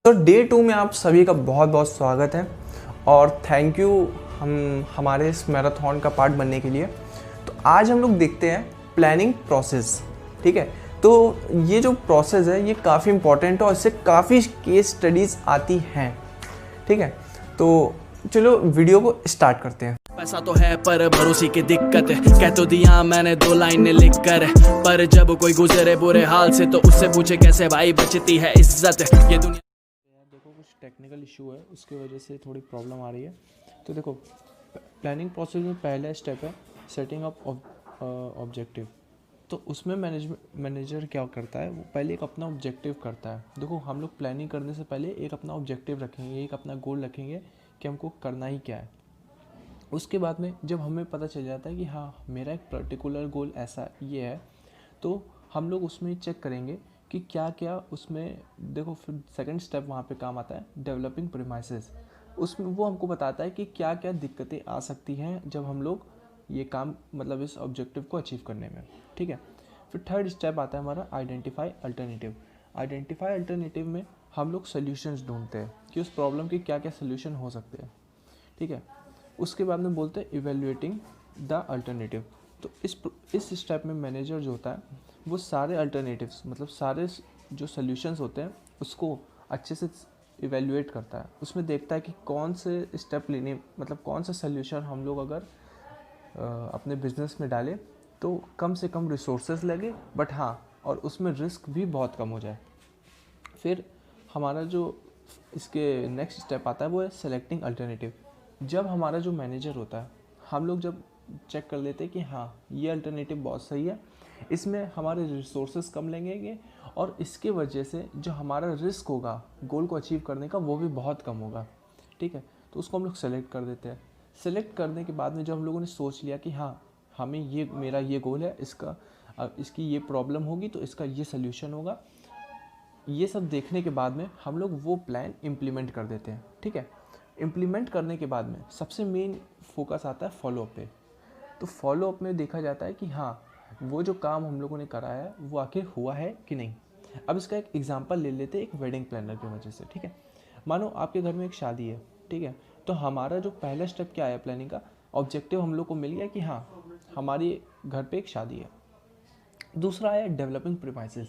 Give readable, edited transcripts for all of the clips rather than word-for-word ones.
तो डे 2 में आप सभी का बहुत बहुत स्वागत है और थैंक यू हमारे इस मैराथन का पार्ट बनने के लिए। तो आज हम लोग देखते हैं प्लानिंग प्रोसेस। ठीक है, तो ये जो प्रोसेस है ये काफ़ी इंपॉर्टेंट है और इससे काफ़ी केस स्टडीज़ आती हैं। ठीक है, तो चलो वीडियो को स्टार्ट करते हैं। पैसा तो है पर भरोसे की दिक्कत है, कह तो दिया मैंने 2 लाइनें लिख कर, पर जब कोई गुजरे बुरे हाल से तो उससे पूछे कैसे भाई बचती है इज्जत। ये दुनिया देखो कुछ टेक्निकल इशू है, उसकी वजह से थोड़ी प्रॉब्लम आ रही है। तो देखो प्लानिंग प्रोसेस में पहला स्टेप है सेटिंग अप ऑब्जेक्टिव। तो उसमें मैनेजर क्या करता है, वो पहले एक अपना ऑब्जेक्टिव करता है। देखो हम लोग प्लानिंग करने से पहले एक अपना ऑब्जेक्टिव रखेंगे, एक अपना गोल रखेंगे कि हमको करना ही क्या है। उसके बाद में जब हमें पता चल जाता है कि हाँ मेरा एक पर्टिकुलर गोल ऐसा ये है, तो हम लोग उसमें चेक करेंगे कि क्या क्या उसमें। देखो फिर सेकंड स्टेप वहाँ पे काम आता है डेवलपिंग प्रीमाइसेस। उसमें वो हमको बताता है कि क्या क्या दिक्कतें आ सकती हैं जब हम लोग ये काम मतलब इस ऑब्जेक्टिव को अचीव करने में। ठीक है, फिर थर्ड स्टेप आता है हमारा आइडेंटिफाई अल्टरनेटिव। आइडेंटिफाई अल्टरनेटिव में हम लोग सोल्यूशंस ढूंढते हैं कि उस प्रॉब्लम के क्या क्या सोल्यूशन हो सकते हैं। ठीक है, उसके बाद में बोलते हैं इवेल्युएटिंग द अल्टरनेटिव। तो इस स्टेप में मैनेजर जो होता है वो सारे अल्टरनेटिव्स मतलब सारे जो सोल्यूशंस होते हैं उसको अच्छे से इवेल्युएट करता है। उसमें देखता है कि कौन से स्टेप लेने मतलब कौन सा सोल्यूशन हम लोग अगर अपने बिजनेस में डालें तो कम से कम रिसोर्सेज लगे बट हाँ और उसमें रिस्क भी बहुत कम हो जाए। फिर हमारा जो इसके नेक्स्ट स्टेप आता है वो है सेलेक्टिंग अल्टरनेटिव। जब हमारा जो मैनेजर होता है हम लोग जब चेक कर लेते हैं कि हाँ ये अल्टरनेटिव बहुत सही है, इसमें हमारे रिसोर्सेज कम लगेंगे और इसके वजह से जो हमारा रिस्क होगा गोल को अचीव करने का वो भी बहुत कम होगा। ठीक है, तो उसको हम लोग सेलेक्ट कर देते हैं। सेलेक्ट करने के बाद में जब हम लोगों ने सोच लिया कि हाँ हमें ये मेरा ये गोल है, इसकी ये प्रॉब्लम होगी तो इसका ये सल्यूशन होगा, ये सब देखने के बाद में हम लोग वो प्लान इम्प्लीमेंट कर देते हैं। ठीक है, इम्प्लीमेंट करने के बाद में सबसे मेन फोकस आता है फॉलोअप पे। तो फॉलोअप में देखा जाता है कि हाँ वो जो काम हम लोगों ने कराया है वो आखिर हुआ है कि नहीं। अब इसका एक एग्जांपल ले लेते हैं एक वेडिंग प्लानर की वजह से। ठीक है, मानो आपके घर में एक शादी है। ठीक है, तो हमारा जो पहला स्टेप क्या है प्लानिंग का, ऑब्जेक्टिव हम लोग को मिल गया कि हाँ हमारी घर पे एक शादी है। दूसरा आया डेवलपिंग प्रीमाइसेस।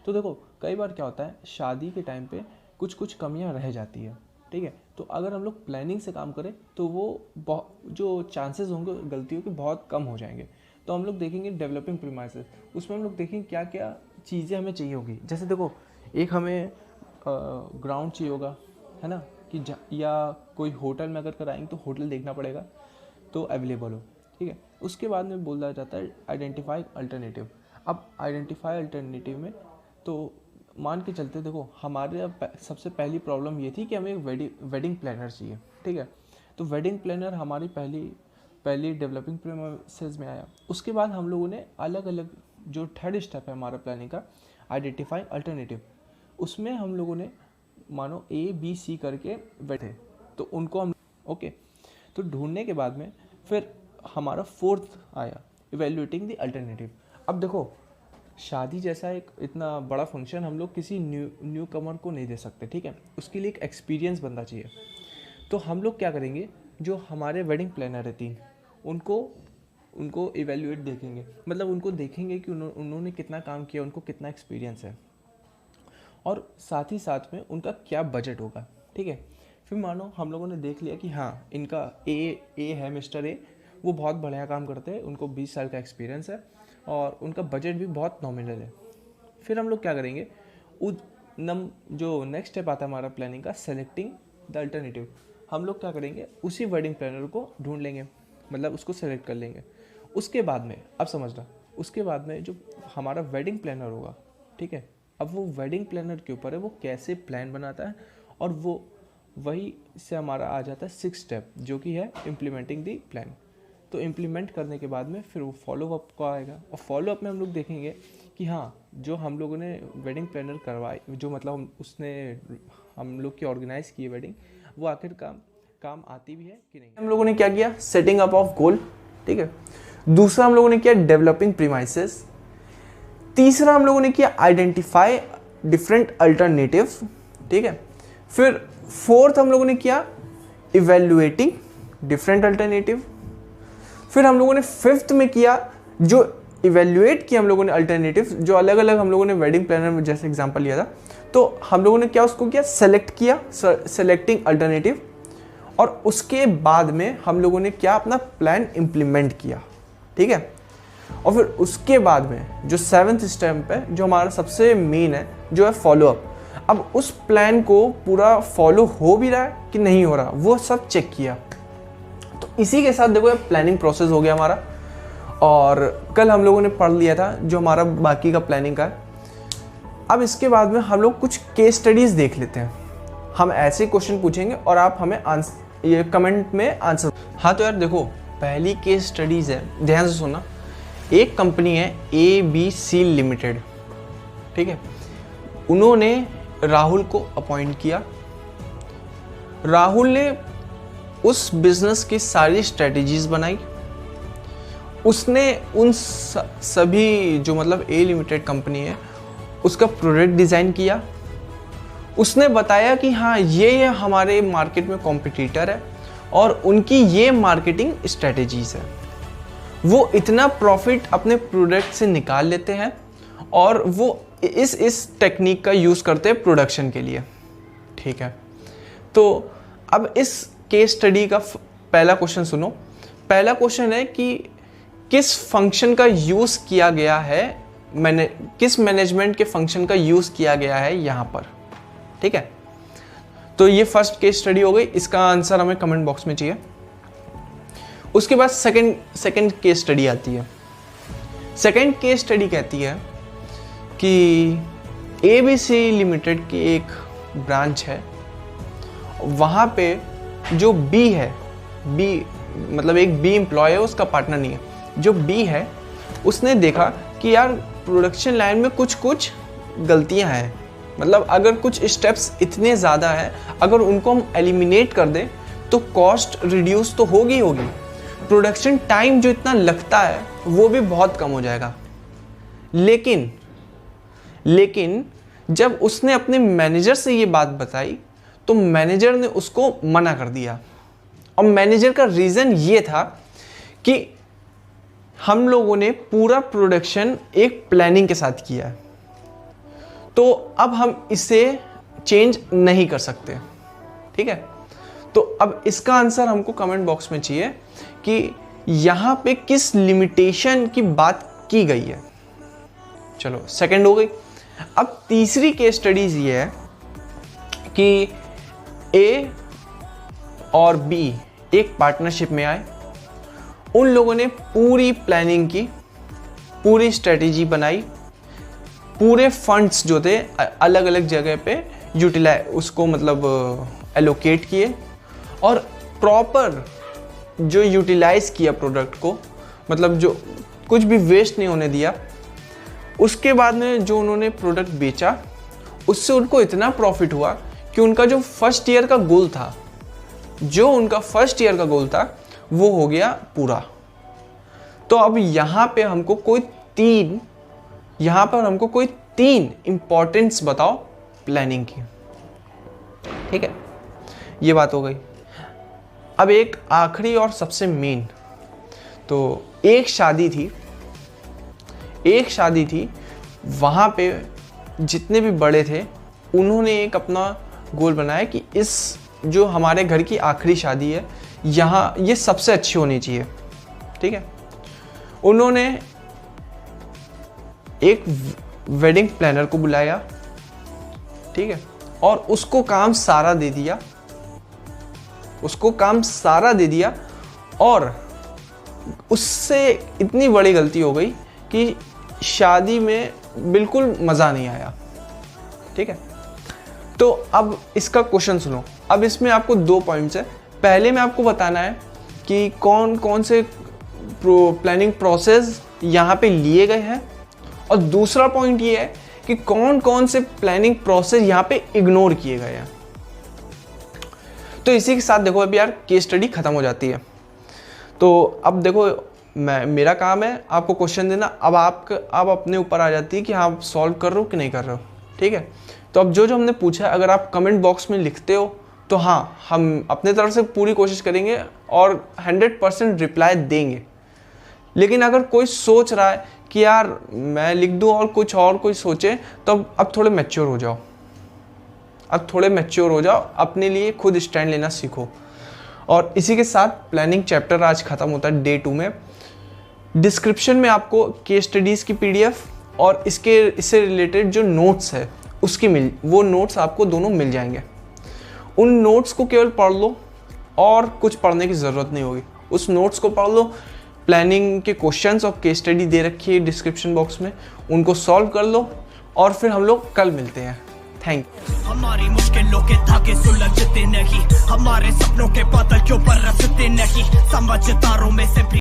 तो देखो कई बार क्या होता है शादी के टाइम पे कुछ कुछ कमियां रह जाती है। ठीक है, तो अगर हम लोग प्लानिंग से काम करें तो वो जो चांसेस होंगे गलतियों के बहुत कम हो जाएंगे। तो हम लोग देखेंगे डेवलपिंग प्रीमाइसेस, उसमें हम लोग देखेंगे क्या क्या चीज़ें हमें चाहिए होगी। जैसे देखो एक हमें ग्राउंड चाहिए होगा, है ना, कि या कोई होटल में अगर कराएंगे तो होटल देखना पड़ेगा तो अवेलेबल हो। ठीक है, उसके बाद में बोला जाता है आइडेंटिफाई अल्टरनेटिव। अब आइडेंटिफाई अल्टरनेटिव में तो मान के चलते देखो हमारे सबसे पहली प्रॉब्लम ये थी कि हमें एक वेडिंग प्लानर चाहिए। ठीक है, तो वेडिंग प्लानर हमारी पहली डेवलपिंग प्रोसेस में आया। उसके बाद हम लोगों ने अलग अलग जो थर्ड स्टेप है हमारा प्लानिंग का आइडेंटिफाई अल्टरनेटिव, उसमें हम लोगों ने मानो ABC करके बैठे तो उनको हम ओके तो ढूंढने के बाद में फिर हमारा फोर्थ आया इवेल्युएटिंग द अल्टरनेटिव। अब देखो शादी जैसा एक इतना बड़ा फंक्शन हम लोग किसी न्यू कमर को नहीं दे सकते। ठीक है, उसके लिए एक एक्सपीरियंस बनना चाहिए। तो हम लोग क्या करेंगे, जो हमारे वेडिंग प्लानर है 3 उनको इवेल्युएट देखेंगे, मतलब उनको देखेंगे कि उन्होंने कितना काम किया, उनको कितना एक्सपीरियंस है और साथ ही साथ में उनका क्या बजट होगा। ठीक है, फिर मानो हम लोगों ने देख लिया कि हाँ इनका ए है मिस्टर ए, वो बहुत बढ़िया काम करते हैं, उनको 20 साल का एक्सपीरियंस है और उनका बजट भी बहुत नॉमिनल है। फिर हम लोग क्या करेंगे, जो नेक्स्ट स्टेप आता है हमारा प्लानिंग का सेलेक्टिंग द अल्टरनेटिव। हम लोग क्या करेंगे उसी वेडिंग प्लानर को ढूंढ लेंगे, मतलब उसको सेलेक्ट कर लेंगे। उसके बाद में अब समझना, उसके बाद में जो हमारा वेडिंग प्लानर होगा, ठीक है, अब वो वेडिंग प्लानर के ऊपर है वो कैसे प्लान बनाता है और वो वही से हमारा आ जाता है 6 स्टेप जो कि है इम्प्लीमेंटिंग दी प्लान। तो इम्प्लीमेंट करने के बाद में फिर वो फॉलोअप को आएगा और फॉलोअप में हम लोग देखेंगे कि हाँ जो हम लोगों ने वेडिंग प्लानर करवाई, जो मतलब उसने हम लोग की ऑर्गेनाइज़ की वेडिंग, वो आखिर काम आती भी है कि नहीं। हम लोगों ने क्या किया, सेटिंग अप ऑफ गोल। ठीक है, दूसरा हम लोगों ने किया डेवलपिंग प्रीमाइसेस। तीसरा हम लोगों ने किया आइडेंटिफाई डिफरेंट अल्टरनेटिव। ठीक है, फिर फोर्थ हम लोगों ने किया इवेल्युएटिंग डिफरेंट अल्टरनेटिव। फिर हम लोगों ने फिफ्थ में किया जो इवेल्युएट किया हम लोगों ने अल्टरनेटिव, जो अलग अलग हम लोगों ने वेडिंग प्लानर में जैसे एग्जांपल लिया था, तो हम लोगों ने क्या उसको किया, सेलेक्ट किया, सेलेक्टिंग अल्टरनेटिव। और उसके बाद में हम लोगों ने क्या, अपना प्लान इम्प्लीमेंट किया, ठीक है। और फिर उसके बाद में जो सेवन्थ स्टेप है, जो हमारा सबसे मेन है, जो है फॉलोअप। अब उस प्लान को पूरा फॉलो हो भी रहा है कि नहीं हो रहा, वो सब चेक किया। तो इसी के साथ देखो प्लानिंग प्रोसेस हो गया हमारा। और कल हम लोगों ने पढ़ लिया था जो हमारा बाकी का प्लानिंग का है। अब इसके बाद में हम लोग कुछ केस स्टडीज़ देख लेते हैं। हम ऐसे क्वेश्चन पूछेंगे और आप हमें ये कमेंट में आंसर। हाँ तो यार देखो, पहली केस स्टडीज़ है, ध्यान से सुनना। एक कंपनी है ABC लिमिटेड, ठीक है। उन्होंने राहुल को अपॉइंट किया। राहुल ने उस बिजनेस की सारी स्ट्रेटजीज बनाई। उसने उन सभी जो मतलब A लिमिटेड कंपनी है उसका प्रोडक्ट डिज़ाइन किया। उसने बताया कि हाँ ये हमारे मार्केट में कॉम्पिटिटर है और उनकी ये मार्केटिंग स्ट्रेटजीज है। वो इतना प्रॉफिट अपने प्रोडक्ट से निकाल लेते हैं और वो इस टेक्निक का यूज़ करते हैं प्रोडक्शन के लिए, ठीक है। तो अब इस केस स्टडी का पहला क्वेश्चन सुनो। पहला क्वेश्चन है कि किस फंक्शन का यूज़ किया गया है, किस मैनेजमेंट के फंक्शन का यूज़ किया गया है यहाँ पर, ठीक है। तो ये फर्स्ट केस स्टडी हो गई, इसका आंसर हमें कमेंट बॉक्स में चाहिए। उसके बाद सेकंड केस स्टडी आती है। सेकंड केस स्टडी कहती है कि ABC लिमिटेड की एक ब्रांच है, वहाँ पे जो B है, B मतलब एक B एम्प्लॉय है, उसका पार्टनर नहीं है, जो B है उसने देखा कि यार प्रोडक्शन लाइन में कुछ कुछ गलतियाँ हैं। मतलब अगर कुछ स्टेप्स इतने ज़्यादा हैं, अगर उनको हम एलिमिनेट कर दें तो कॉस्ट रिड्यूस तो होगी, प्रोडक्शन टाइम जो इतना लगता है वो भी बहुत कम हो जाएगा। लेकिन जब उसने अपने मैनेजर से ये बात बताई तो मैनेजर ने उसको मना कर दिया। और मैनेजर का रीज़न ये था कि हम लोगों ने पूरा प्रोडक्शन एक प्लानिंग के साथ किया है, तो अब हम इसे चेंज नहीं कर सकते, ठीक है। तो अब इसका आंसर हमको कमेंट बॉक्स में चाहिए कि यहाँ पे किस लिमिटेशन की बात की गई है। चलो सेकंड हो गई। अब तीसरी केस स्टडीज ये है कि A और B एक पार्टनरशिप में आए। उन लोगों ने पूरी प्लानिंग की, पूरी स्ट्रेटेजी बनाई, पूरे फंड्स जो थे अलग अलग जगह पे उसको मतलब एलोकेट किए और प्रॉपर जो यूटिलाइज किया प्रोडक्ट को, मतलब जो कुछ भी वेस्ट नहीं होने दिया। उसके बाद में जो उन्होंने प्रोडक्ट बेचा उससे उनको इतना प्रॉफिट हुआ कि उनका जो फर्स्ट ईयर का गोल था वो हो गया पूरा। तो अब यहाँ पर हमको कोई तीन इंपॉर्टेंस बताओ प्लानिंग की, ठीक है। ये बात हो गई। अब एक आखिरी और सबसे मेन, तो एक शादी थी, वहाँ पे जितने भी बड़े थे उन्होंने एक अपना गोल बनाया कि इस जो हमारे घर की आखिरी शादी है यहाँ ये सबसे अच्छी होनी चाहिए, ठीक है। उन्होंने एक वेडिंग प्लानर को बुलाया, ठीक है, और उसको काम सारा दे दिया और उससे इतनी बड़ी गलती हो गई कि शादी में बिल्कुल मज़ा नहीं आया, ठीक है। तो अब इसका क्वेश्चन सुनो। अब इसमें आपको 2 पॉइंट्स है। पहले में आपको बताना है कि कौन कौन से प्लानिंग प्रोसेस यहाँ पे लिए गए हैं, और दूसरा पॉइंट ये है कि कौन कौन से प्लानिंग प्रोसेस यहाँ पे इग्नोर किए गए हैं। तो इसी के साथ देखो अभी यार केस स्टडी खत्म हो जाती है। तो अब देखो मेरा काम है आपको क्वेश्चन देना। अब अपने ऊपर आ जाती है कि आप सॉल्व कर रहे हो कि नहीं कर रहे हो, ठीक है। तो अब जो हमने पूछा है, अगर आप कमेंट बॉक्स में लिखते हो तो हाँ, हम अपने तरफ से पूरी कोशिश करेंगे और 100% रिप्लाई देंगे। लेकिन अगर कोई सोच रहा है कि यार मैं लिख दूँ और कोई सोचे, तो अब थोड़े मैच्योर हो जाओ, अपने लिए खुद स्टैंड लेना सीखो। और इसी के साथ प्लानिंग चैप्टर आज ख़त्म होता है डे 2 में। डिस्क्रिप्शन में आपको केस स्टडीज़ की PDF और इससे रिलेटेड जो नोट्स है वो नोट्स आपको दोनों मिल जाएंगे। उन नोट्स को केवल पढ़ लो और कुछ पढ़ने की ज़रूरत नहीं होगी। उस नोट्स को पढ़ लो, प्लानिंग के क्वेश्चंस और केस स्टडी दे रखी है डिस्क्रिप्शन बॉक्स में, उनको सॉल्व कर लो और फिर हम लोग कल मिलते हैं। Thank you. हमारी मुश्किलों के धागे सुलझते नहीं, हमारे सपनों के बादल क्यों पर रचते नहीं, समझदारों में से